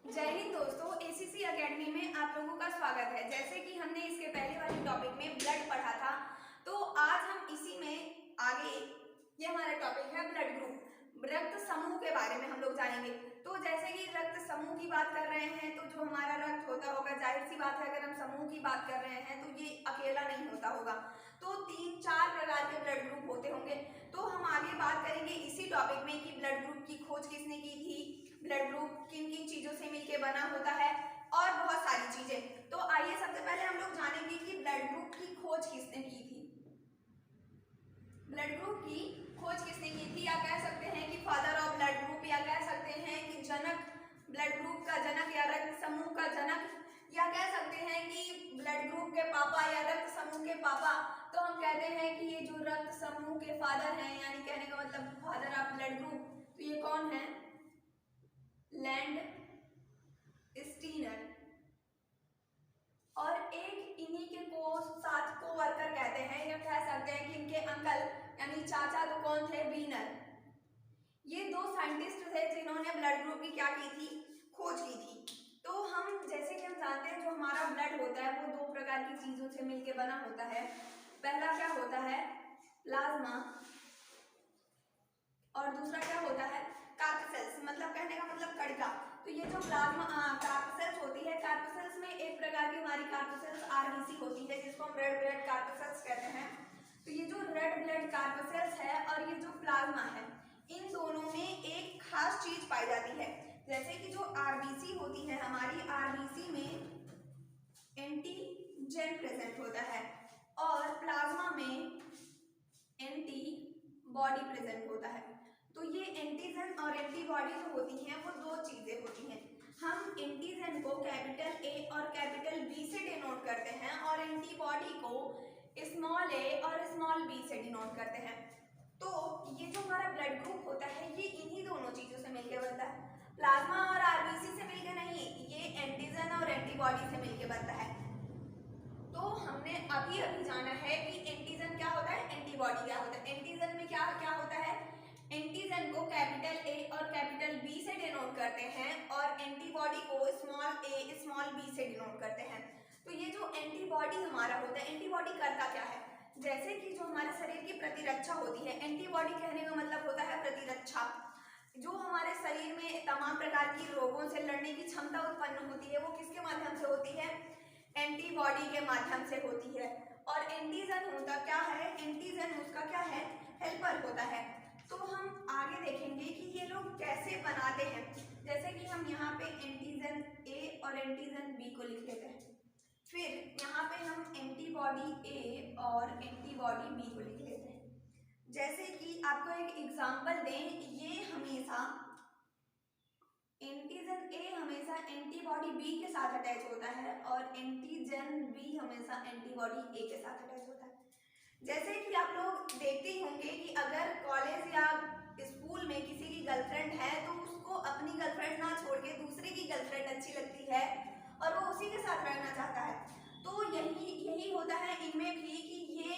जय हिंद दोस्तों, ACC academy में आप लोगों का स्वागत है। जैसे कि हमने इसके पहले वाले टॉपिक में ब्लड पढ़ा था, तो आज हम इसी में आगे ये हमारा टॉपिक है ब्लड ग्रुप, रक्त समूह के बारे में हम लोग जानेंगे। तो जैसे कि रक्त समूह की बात कर रहे हैं, तो जो हमारा रक्त होता होगा, जाहिर सी बात है, अगर हम समूह की बात कर रहे हैं तो ये अकेला नहीं होता होगा, तो 3-4 प्रकार के ब्लड ग्रुप होते होंगे। तो हम आगे बात करेंगे इसी टॉपिक में कि ब्लड ग्रुप की खोज किसने की थी, ब्लड ग्रुप किन किन चीजों से मिलकर बना होता है और बहुत सारी चीजें। तो आइए सबसे पहले हम लोग जानेंगे कि ब्लड ग्रुप की खोज किसने की थी। ब्लड ग्रुप की खोज किसने की थी, या कह सकते हैं कि फादर ऑफ ब्लड ग्रुप, या कह सकते हैं कि जनक, ब्लड ग्रुप का जनक या रक्त समूह का जनक, या कह सकते हैं कि ब्लड ग्रुप के पापा या रक्त समूह के पापा। तो हम कहते हैं कि ये जो रक्त समूह के फादर हैं, यानी कहने का मतलब फादर ऑफ ब्लड ग्रुप, तो ये कौन है? Land Steiner. और एक इन्हीं के साथ को वर्कर कहते हैं, या कह सकते हैं कि इनके अंकल यानी चाचा तो कौन थे? वीनर। ये दो साइंटिस्ट थे जिन्होंने ब्लड ग्रुप की क्या की थी? खोज की थी। तो हम जैसे कि हम जानते हैं, जो हमारा ब्लड होता है वो 2 प्रकार की चीजों से मिलकर बना होता है। पहला क्या होता है? प्लाज्मा, और दूसरा क्या होता है? कार्पसेल्स, मतलब कहने का मतलब कणिका। तो ये जो प्लाज्मा कार्पसेल्स होती है, कार्पसेल्स में एक प्रकार की हमारी कार्पसेल्स आरबीसी होती है, जिसको हम रेड ब्लड कार्पसेल्स कहते हैं। तो ये जो रेड ब्लड कार्पसेल्स है और ये जो प्लाज्मा है, इन दोनों में एक खास चीज पाई जाती है। जैसे कि जो आरबीसी होती है हमारी, आरबीसी में एंटीजन प्रेजेंट होता है और प्लाज्मा में एंटीबॉडी प्रेजेंट होता है। तो ये एंटीजन और एंटीबॉडी जो होती हैं वो 2 चीजें होती हैं। हम एंटीजन को कैपिटल ए और कैपिटल बी से डिनोट करते हैं और एंटीबॉडी को स्मॉल ए और स्मॉल बी से डिनोट करते हैं। तो ये जो हमारा ब्लड ग्रुप होता है ये इन्हीं दोनों चीजों से मिलकर बनता है, प्लाज्मा और आरबीसी से मिलकर नहीं, ये एंटीजन और एंटीबॉडी से मिलकर बनता है। तो हमने अभी जाना है कि एंटीजन क्या होता है, एंटीबॉडी क्या होता है। एंटीजन में क्या क्या होता है? एंटीजन को कैपिटल ए और कैपिटल बी से डिनोट करते हैं और एंटीबॉडी को स्मॉल ए स्मॉल बी से डिनोट करते हैं। तो ये जो एंटीबॉडी हमारा होता है, एंटीबॉडी करता क्या है? जैसे कि जो हमारे शरीर की प्रतिरक्षा होती है, एंटीबॉडी कहने का मतलब होता है प्रतिरक्षा। जो हमारे शरीर में तमाम प्रकार की रोगों से लड़ने की क्षमता उत्पन्न होती है, वो किसके माध्यम से होती है? एंटीबॉडी के माध्यम से होती है। और एंटीजन होता क्या है? एंटीजन उसका क्या है? हेल्पर होता है। तो हम आगे देखेंगे कि ये लोग कैसे बनाते हैं। जैसे कि हम यहाँ पे एंटीजन ए और एंटीजन बी को लिख लेते हैं, फिर यहाँ पे हम एंटीबॉडी ए और एंटीबॉडी बी को लिख लेते हैं। जैसे कि आपको एक एग्जांपल दें, ये हमेशा एंटीजन ए हमेशा एंटीबॉडी बी के साथ अटैच होता है और एंटीजन बी हमेशा एंटीबॉडी ए के साथ अटैच होता है। जैसे कि आप लोग देखते ही होंगे कि अगर कॉलेज या स्कूल में किसी की गर्लफ्रेंड है तो उसको अपनी गर्लफ्रेंड ना छोड़ के दूसरे की गर्लफ्रेंड अच्छी लगती है और वो उसी के साथ रहना चाहता है। तो यही होता है इनमें भी कि ये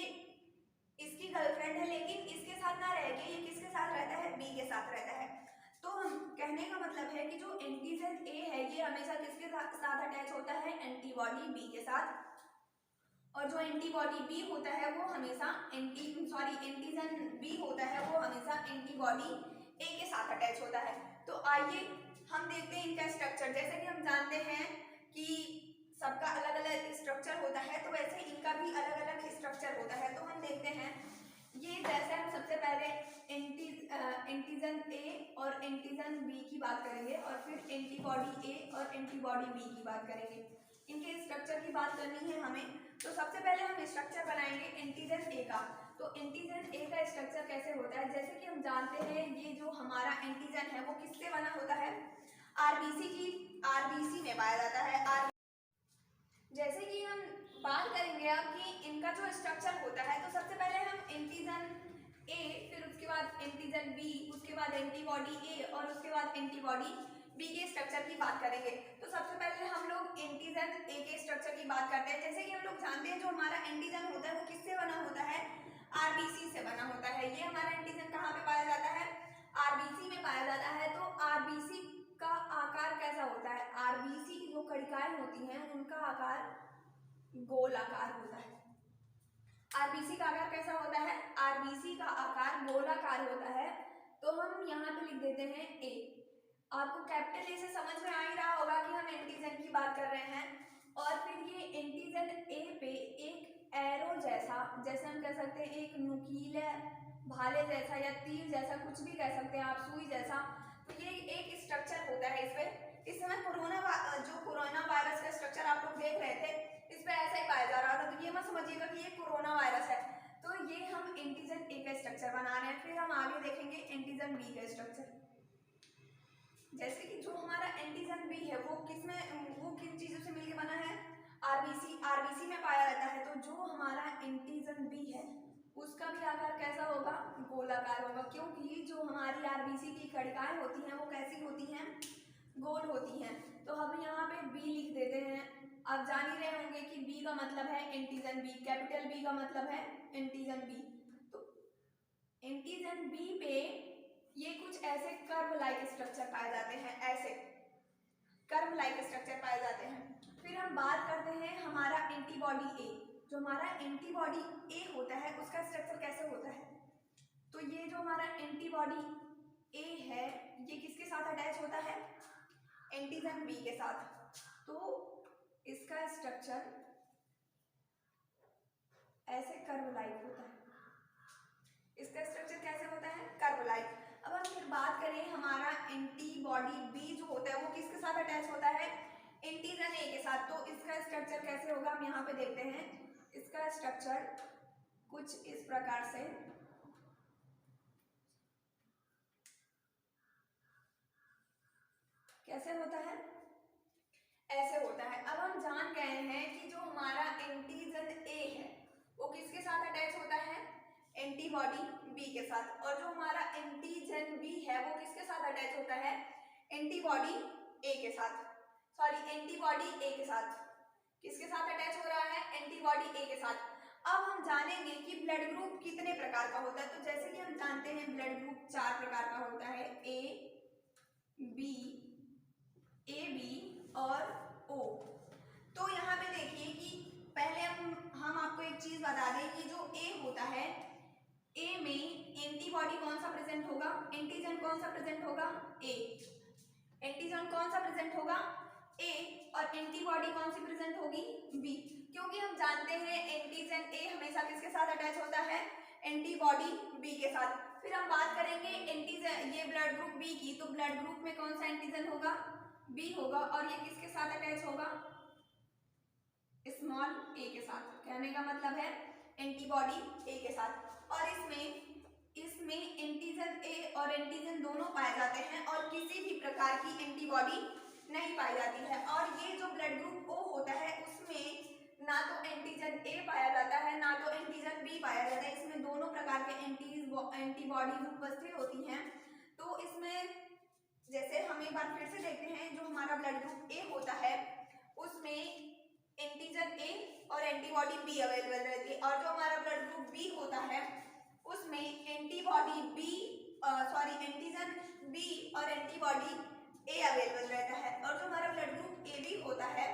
इसकी गर्लफ्रेंड है लेकिन इसके साथ ना रह के ये किसके साथ रहता है? बी के साथ रहता है। तो हम कहने का मतलब है कि जो एंटीजन ए है ये हमेशा किसके साथ अटैच होता है? एंटीबॉडी बी के साथ। और जो एंटीबॉडी बी होता है वो हमेशा एंटीजन बी होता है वो हमेशा एंटीबॉडी ए के साथ अटैच होता है। तो आइए हम देखते हैं इनका स्ट्रक्चर। जैसे कि हम जानते हैं कि सबका अलग अलग स्ट्रक्चर होता है, तो वैसे इनका भी अलग अलग स्ट्रक्चर होता है। तो हम देखते हैं, ये जैसे हम सबसे पहले एंटीजन ए और एंटीजन बी की बात करेंगे और फिर एंटीबॉडी ए और एंटीबॉडी बी की बात करेंगे। इनके स्ट्रक्चर की बात करनी है हमें, तो सबसे पहले हम स्ट्रक्चर बनाएंगे एंटीजन ए का। तो एंटीजन ए का स्ट्रक्चर कैसे होता है? जैसे कि हम जानते हैं ये जो हमारा एंटीजन है वो किससे बना होता है? आरबीसी में पाया जाता है। जैसे कि हम बात करेंगे अब कि इनका जो स्ट्रक्चर होता है, तो सबसे पहले हम एंटीजन ए, फिर उसके बाद एंटीजन बी, उसके बाद एंटीबॉडी ए और उसके बाद एंटीबॉडी बी के स्ट्रक्चर की बात करेंगे। तो सबसे पहले हम लोग एंटीजन ए के स्ट्रक्चर की बात करते हैं। जैसे कि हम लोग जानते हैं जो हमारा एंटीजन होता है वो किससे बना होता है? आरबीसी से बना होता है। ये हमारा एंटीजन कहाँ पे पाया जाता है? आरबीसी में पाया जाता है। तो आरबीसी का आकार कैसा होता है? आकार गोलाकार होता है। आरबीसी का आकार कैसा होता है? आरबीसी का आकार गोलाकार होता है। तो हम यहाँ पे लिख देते हैं ए। आपको कैपिटल ए से समझ में आ ही रहा होगा कि हम एंटीजन की बात कर रहे हैं। और फिर ये एंटीजन ए पे एक एरो जैसा, जैसे हम कह सकते हैं एक नुकीले भाले जैसा या तीर जैसा, कुछ भी कह सकते हैं आप, सुई जैसा, तो ये एक स्ट्रक्चर होता है इस पे। इस समय कोरोना वायरस का स्ट्रक्चर आप लोग देख रहे थे, इस पे ऐसा ही पाया जा रहा था। तो ये मत समझिएगा कि ये कोरोना वायरस है। तो ये हम एंटीजन ए का स्ट्रक्चर बना रहे हैं। फिर हम आगे देखेंगे एंटीजन बी का स्ट्रक्चर। जैसे कि जो हमारा एंटीजन बी है वो किन चीजों से मिलकर बना है? आरबीसी में पाया जाता है। तो जो हमारा एंटीजन बी है उसका भी आकार कैसा होगा? गोलाकार होगा, क्योंकि जो हमारी आरबीसी की कणिकाएं होती हैं वो कैसी होती हैं? गोल होती हैं। तो हम यहाँ पे बी लिख देते हैं। आप जान ही रहे होंगे कि बी का मतलब है एंटीजन बी, कैपिटल बी का मतलब है एंटीजन बी। तो एंटीजन बी पे ये कुछ ऐसे कर्व लाइक स्ट्रक्चर पाए जाते हैं, ऐसे कर्व लाइक स्ट्रक्चर पाए जाते हैं। फिर हम बात करते हैं हमारा एंटीबॉडी ए। जो हमारा एंटीबॉडी ए होता है उसका स्ट्रक्चर कैसे होता है? तो ये जो हमारा एंटीबॉडी ए है ये किसके साथ अटैच होता है? एंटीजन बी के साथ। तो इसका स्ट्रक्चर ऐसे कर्व लाइक होता है। इसका स्ट्रक्चर कैसे होता है? Curve like. अब हम फिर बात करें हमारा एंटीबॉडी बी जो होता है वो किसके साथ अटैच होता है? एंटीजन ए के साथ। तो इसका स्ट्रक्चर कैसे होगा हम यहाँ पे देखते हैं। इसका स्ट्रक्चर कुछ इस प्रकार से कैसे होता है? ऐसे होता है। अब हम जान गए हैं कि जो हमारा एंटीजन ए है वो किसके साथ अटैच होता है? एंटीबॉडी बी के साथ। और जो हमारा एंटीजन बी है वो किसके साथ अटैच होता है? एंटीबॉडी ए के साथ। एंटीबॉडी ए के साथ। किसके साथ अटैच हो रहा है? एंटीबॉडी ए के साथ। अब हम जानेंगे कि ब्लड ग्रुप कितने प्रकार का होता है। तो जैसे कि हम जानते हैं ब्लड ग्रुप 4 प्रकार का होता है, ए बी और ओ। तो यहाँ पे देखिए कि पहले हम आपको एक चीज बता दें कि जो ए होता है, ए में एंटीबॉडी कौन सा प्रेजेंट होगा? एंटीजन कौन सा प्रेजेंट होगा? ए। एंटीजन कौन सा प्रेजेंट होगा? ए। और एंटीबॉडी कौन सी प्रेजेंट होगी? बी। क्योंकि हम जानते हैं एंटीजन ए हमेशा किसके साथ अटैच होता है? एंटीबॉडी बी के साथ। फिर हम बात करेंगे एंटीजन ये ब्लड ग्रुप बी की। तो ब्लड ग्रुप में कौन सा एंटीजन होगा? बी होगा। और ये किसके साथ अटैच होगा? स्मॉल ए के साथ। कहने का मतलब है एंटीबॉडी ए के साथ। और इसमें एंटीजन ए और एंटीजन दोनों पाए जाते हैं और किसी भी प्रकार की एंटीबॉडी नहीं पाई जाती है। और ये जो ब्लड ग्रुप ओ होता है उसमें ना तो एंटीजन ए पाया जाता है ना तो एंटीजन बी पाया जाता है। इसमें दोनों प्रकार के एंटीबॉडीज उपस्थित होती हैं। तो इसमें जैसे हम एक बार फिर से देखते हैं, जो हमारा ब्लड ग्रुप ए होता है उसमें एंटीजन ए और एंटीबॉडी बी अवेलेबल रहती है। और जो हमारा ब्लड ग्रुप बी होता है उसमें एंटीजन बी और एंटीबॉडी ए अवेलेबल रहता है। और जो हमारा ब्लड ग्रुप ए बी होता है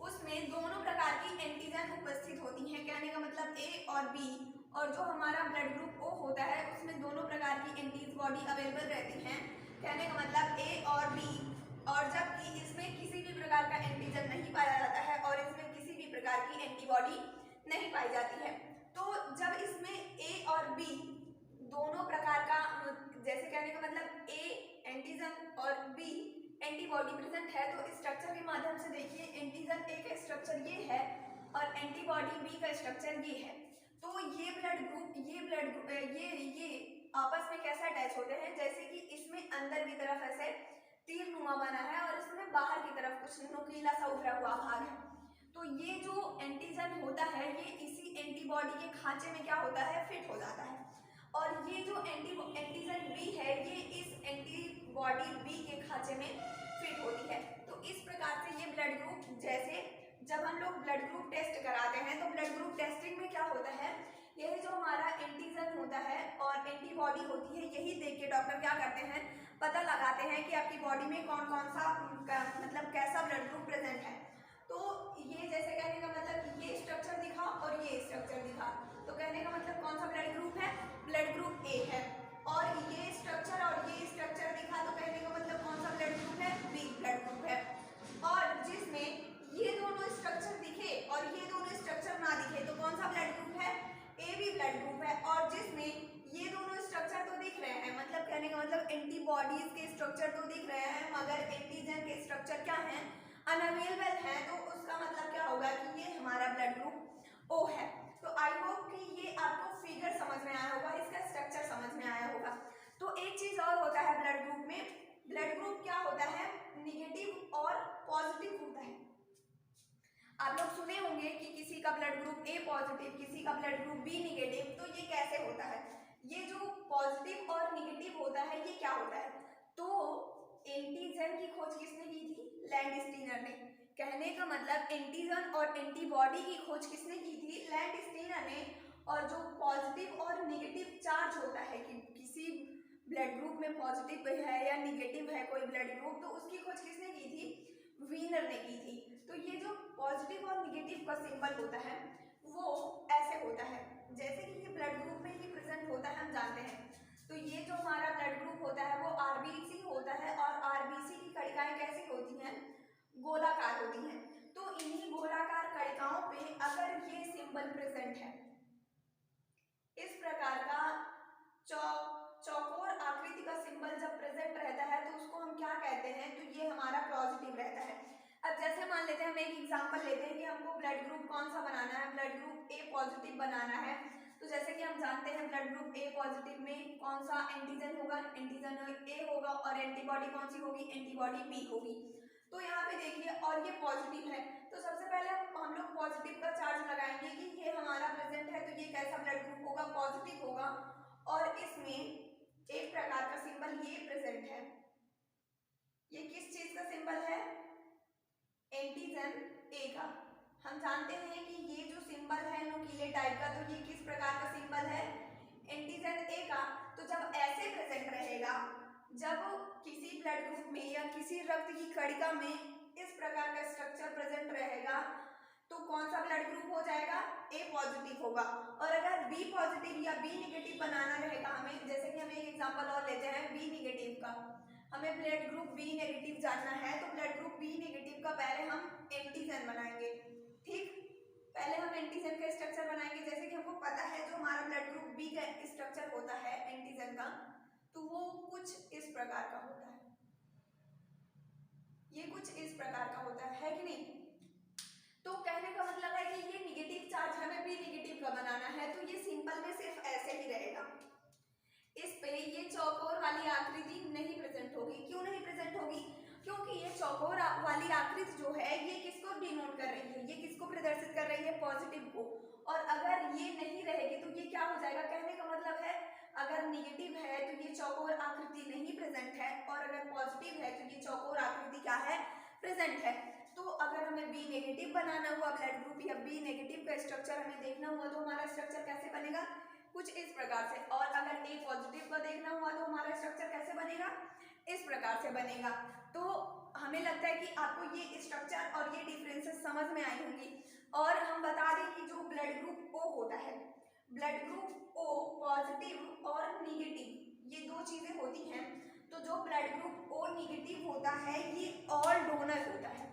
उसमें दोनों प्रकार की एंटीजन उपस्थित होती हैं। कहने का मतलब ए और बी। और जो हमारा ब्लड ग्रुप ओ होता है उसमें दोनों प्रकार की एंटीबॉडी अवेलेबल रहती हैं। कहने का मतलब ए और बी। और जबकि इसमें किसी भी प्रकार का एंटीजन नहीं पाया जाता है और इसमें किसी भी प्रकार की एंटीबॉडी नहीं पाई जाती है। तो जब इसमें ए और बी दोनों प्रकार का, जैसे कहने का मतलब ए एंटीजन और बी एंटीबॉडी प्रेजेंट है, तो स्ट्रक्चर के माध्यम से देखिए एंटीजन ए का स्ट्रक्चर ये है और एंटीबॉडी बी का स्ट्रक्चर ये है। तो ये ब्लड ग्रुप ये आपस में कैसे अटैच होते हैं? जैसे कि इसमें अंदर की तरफ ऐसे तीर नुमा बना है और इसमें बाहर की तरफ कुछ नुकीला सा उभरा हुआ भाग है। तो ये जो एंटीजन होता है ये इसी एंटीबॉडी के खांचे में क्या होता है? फिट हो जाता है। और ये जो एंटीजन बी है ये इस एंटीबॉडी बी के खांचे में फिट होती है। तो इस प्रकार से ये ब्लड ग्रुप, जैसे जब हम लोग ब्लड ग्रुप टेस्ट कराते हैं तो ब्लड ग्रुप टेस्टिंग में क्या होता है, यही जो हमारा एंटीजन होता है और एंटीबॉडी होती है यही देख के डॉक्टर क्या करते हैं, पता लगाते हैं कि आपकी बॉडी में कौन कौन सा मतलब कैसा ब्लड ग्रुप प्रेजेंट है। तो ये जैसे कहने का मतलब ये स्ट्रक्चर दिखा और ये स्ट्रक्चर दिखा, तो कहने का मतलब कौन सा ब्लड ग्रुप है, ब्लड ग्रुप ए है। और ये स्ट्रक्चर और ये स्ट्रक्चर दिखा, तो कहने का मतलब कौन सा ब्लड ग्रुप है, बी ब्लड ग्रुप है। और जिसमें ये दोनों स्ट्रक्चर दिखे और ये दोनों स्ट्रक्चर ना दिखे तो कौन सा ब्लड ग्रुप है, ए बी ब्लड ग्रुप है। और जिसमें ये दोनों स्ट्रक्चर तो दिख रहे हैं, मतलब कहने का मतलब एंटीबॉडीज के स्ट्रक्चर तो दिख रहे हैं मगर एंटीजन के स्ट्रक्चर क्या हैं, अनअवेलेबल है, तो उसका मतलब क्या होगा कि ये हमारा ब्लड ग्रुप ओ है। तो आई होप कि ये आपको फिगर समझ में आया होगा, इसका स्ट्रक्चर समझ में आया होगा। तो एक चीज और होता है ब्लड ग्रुप में, ब्लड ग्रुप क्या होता है, निगेटिव और पॉजिटिव होता है। आप लोग सुने होंगे कि किसी का ब्लड ग्रुप ए पॉजिटिव, किसी का ब्लड ग्रुप बी निगेटिव। तो ये कैसे होता है, ये जो पॉजिटिव और निगेटिव होता है ये क्या होता है, तो एंटीजन की खोज किसने की थी, लैंडस्टीनर ने। कहने का मतलब एंटीजन और एंटीबॉडी की खोज किसने की थी, लैंडस्टीनर ने। और जो पॉजिटिव और निगेटिव चार्ज होता है कि किसी ब्लड ग्रुप में पॉजिटिव है या निगेटिव है कोई ब्लड ग्रुप, तो उसकी खोज किसने की थी, वीनर ने की थी। तो ये जो पॉजिटिव और निगेटिव का सिंबल होता है वो ऐसे होता है, जैसे कि ये ब्लड ग्रुप में ही प्रेजेंट होता है, हम जानते हैं। तो ये जो हमारा ब्लड ग्रुप होता है वो आरबीसी होता है, और आरबीसी की कणिकाएं कैसी होती हैं, गोलाकार होती हैं। तो इन्हीं गोलाकार कणिकाओं पे अगर ये सिंबल प्रेजेंट है, इस प्रकार का चौकोर आकृति का सिंबल जब प्रेजेंट रहता है तो उसको हम क्या कहते हैं, तो ये हमारा पॉजिटिव रहता है। अब जैसे मान लेते हैं, हम एक एग्जांपल लेते हैं कि हमको ब्लड ग्रुप कौन सा बनाना है, ब्लड ग्रुप ए पॉजिटिव बनाना है। तो जैसे कि हम जानते हैं ब्लड ग्रुप ए पॉजिटिव में कौन सा एंटीजन होगा, एंटीजन ए होगा, और एंटीबॉडी कौन सी होगी, एंटीबॉडी बी होगी। तो यहाँ पे देखिए, और ये पॉजिटिव है, तो सबसे पहले हम लोग पॉजिटिव का चार्ज लगाएंगे कि ये हमारा प्रेजेंट है, तो ये कैसा ब्लड ग्रुप होगा, पॉजिटिव होगा। और इसमें एक प्रकार का सिंबल ये प्रेजेंट है, ये किस चीज का सिंबल है, एंटीजन ए का। हम जानते हैं कि ये जो सिंबल है नुकीले टाइप का, तो ये किस प्रकार का सिंबल है, एंटीजन ए का। तो जब ऐसे प्रेजेंट रहेगा, जब किसी ब्लड ग्रुप में या किसी रक्त की कणिका में इस प्रकार का स्ट्रक्चर प्रेजेंट रहेगा, तो कौन सा ब्लड ग्रुप हो जाएगा, ए पॉजिटिव होगा। और अगर बी पॉजिटिव या बी निगेटिव बनाना रहेगा हमें, जैसे कि हम एक एग्जांपल और लेते हैं बी निगेटिव का, हमें ब्लड ग्रुप बी नेगेटिव जानना है, तो ब्लड ग्रुप बी नेगेटिव का पहले हम एंटीजन बनाएंगे। ठीक, पहले हम एंटीजन का स्ट्रक्चर बनाएंगे। जैसे कि हमको पता है जो हमारा ब्लड ग्रुप बी का स्ट्रक्चर होता है एंटीजन का, तो वो कुछ इस प्रकार का होता है, ये कुछ इस प्रकार का होता है कि नहीं। तो कहने का मतलब है कि ये निगेटिव चार्ज हमें बी निगेटिव का बनाना है, तो ये सिंपल में सिर्फ ऐसे ही रहेगा, इस पे ये चौकोर वाली आकृति नहीं प्रेजेंट होगी। क्यों नहीं प्रेजेंट होगी, क्योंकि ये चौकोर वाली आकृति जो है ये किसको डिनोट कर रही है, ये किसको प्रदर्शित कर रही है, पॉजिटिव को। और अगर ये नहीं रहेगी तो ये क्या हो जाएगा, कहने का मतलब है अगर निगेटिव है तो ये चौकोर आकृति नहीं प्रेजेंट है, और अगर पॉजिटिव है तो ये चौकोर आकृति क्या है, प्रेजेंट है। तो अगर हमें बी नेगेटिव बनाना हुआ ब्लड ग्रुप या बी नेगेटिव का स्ट्रक्चर हमें देखना हुआ, तो हमारा स्ट्रक्चर कैसे बनेगा, कुछ इस प्रकार से। और अगर ए पॉजिटिव का देखना हुआ तो हमारा स्ट्रक्चर कैसे बनेगा, इस प्रकार से बनेगा। तो हमें लगता है कि आपको ये स्ट्रक्चर और ये डिफरेंसेस समझ में आई होंगी। और हम बता दें कि जो ब्लड ग्रुप ओ होता है, ब्लड ग्रुप ओ पॉजिटिव और निगेटिव ये दो चीजें होती हैं। तो जो ब्लड ग्रुप ओ निगेटिव होता है ये ऑल डोनर होता है,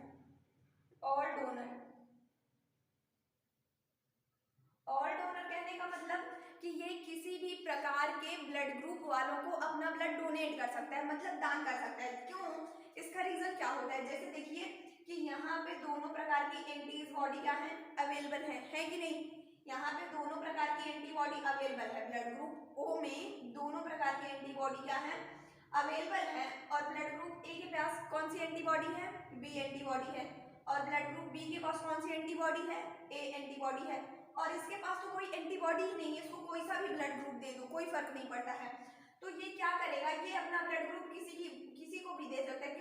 ऑल डोनर। ऑल डोनर कहने का मतलब कि ये किसी भी प्रकार के ब्लड ग्रुप वालों को अपना ब्लड डोनेट कर सकता है, मतलब दान कर सकता है। क्यों, इसका रीजन क्या होता है, जैसे देखिए कि यहाँ पे दोनों प्रकार की एंटीबॉडी क्या है, अवेलेबल है कि नहीं। यहाँ पे दोनों प्रकार की एंटीबॉडी अवेलेबल है, ब्लड ग्रुप ओ में दोनों प्रकार की एंटीबॉडी क्या है, अवेलेबल है। और ब्लड ग्रुप ए के पास कौन सी एंटीबॉडी है, बी एंटीबॉडी है। और ब्लड ग्रुप बी के पास कौन सी एंटीबॉडी है, ए एंटीबॉडी है। और इसके पास तो कोई एंटीबॉडी ही नहीं है, इसको कोई सा भी ब्लड ग्रुप दे दो कोई फर्क नहीं पड़ता है। तो ये क्या करेगा, ये अपना ब्लड ग्रुप किसी को भी दे सकता है।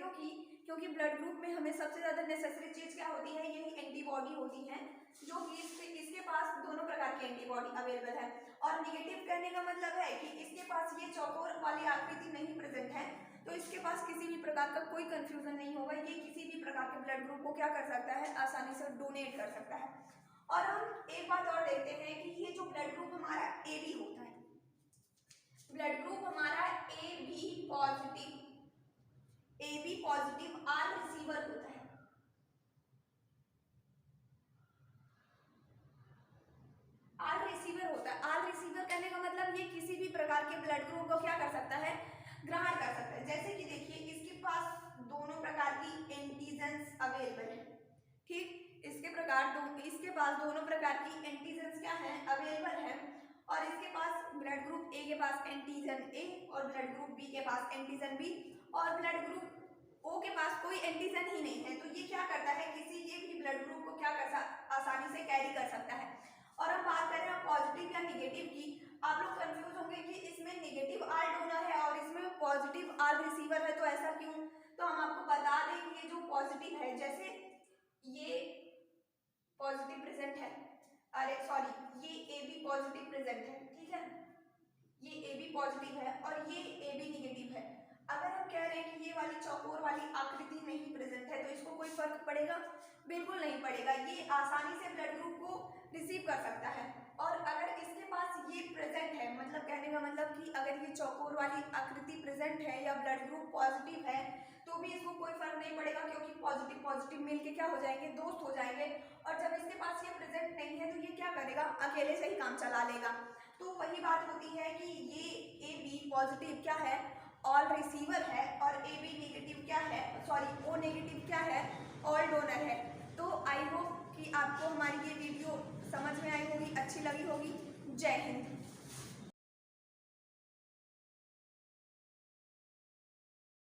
क्योंकि ब्लड ग्रुप में हमें सबसे ज्यादा नेसेसरी चीज क्या होती है, यही एंटीबॉडी होती है, जो कि इसके पास दोनों प्रकार की एंटीबॉडी अवेलेबल है। और निगेटिव कहने का मतलब है कि इसके पास ये चौकोर वाली आकृति नहीं प्रेजेंट है, तो इसके पास किसी भी प्रकार का कोई कंफ्यूजन नहीं होगा, ये किसी भी प्रकार के ब्लड ग्रुप को क्या कर सकता है, आसानी से डोनेट कर सकता है। और हम एक बात और देखते हैं कि ये जो ब्लड ग्रुप हमारा ए बी होता है, ब्लड ग्रुप हमारा A B positive are receiver होता है। आर रिसीवर होता है। आर रिसीवर कहने का मतलब ये किसी भी प्रकार के ब्लड ग्रुप को क्या कर सकता है, ग्रहण कर सकता है। जैसे कि देखिए इसके पास दोनों प्रकार की एंटीजेंस अवेलेबल है, ठीक, इसके पास दोनों प्रकार की एंटीजेंस क्या है, अवेलेबल है। और इसके पास ब्लड ग्रुप ए के पास एंटीजन ए और ब्लड ग्रुप बी के पास एंटीजन बी और ब्लड ग्रुप ओ के पास कोई एंटीजन ही नहीं है। तो ये क्या करता है, किसी के भी ब्लड ग्रुप को क्या कर आसानी से कैरी कर सकता है। और हम बात करें पॉजिटिव या निगेटिव की, आप लोग कंफ्यूज होंगे कि इसमें निगेटिव आर डोनर है और इसमें पॉजिटिव आर रिसीवर है, तो ऐसा क्यों। तो हम आपको बता दें कि ये जो पॉजिटिव है, जैसे ये पॉजिटिव प्रेजेंट है, अरे सॉरी ये ए बी पॉजिटिव प्रेजेंट है, ठीक है, ये ए बी पॉजिटिव है और ये ए बी निगेटिव है। अगर हम कह रहे हैं कि ये वाली चौकोर वाली आकृति नहीं प्रेजेंट है, तो इसको कोई फर्क पड़ेगा, बिल्कुल नहीं पड़ेगा। ये आसानी से ब्लड ग्रुप को रिसीव कर सकता है। और अगर इसके पास ये प्रेजेंट है, मतलब कहने का मतलब कि अगर ये चौकोर वाली आकृति प्रेजेंट है या ब्लड ग्रुप पॉजिटिव है, तो भी इसको कोई फर्क नहीं पड़ेगा, क्योंकि पॉजिटिव पॉजिटिव मिलके क्या हो जाएंगे, दोस्त हो जाएंगे। और जब इसके पास ये प्रेजेंट नहीं है, तो ये क्या करेगा, अकेले से ही काम चला लेगा। तो वही बात होती है कि ये ए बी पॉजिटिव क्या है, ऑल रिसीवर है, और ए बी नेगेटिव क्या है, सॉरी ओ नेगेटिव क्या है, ऑल डोनर है। तो आई होप कि आपको हमारी ये वीडियो समझ में आई होगी, अच्छी लगी होगी। जय हिंद।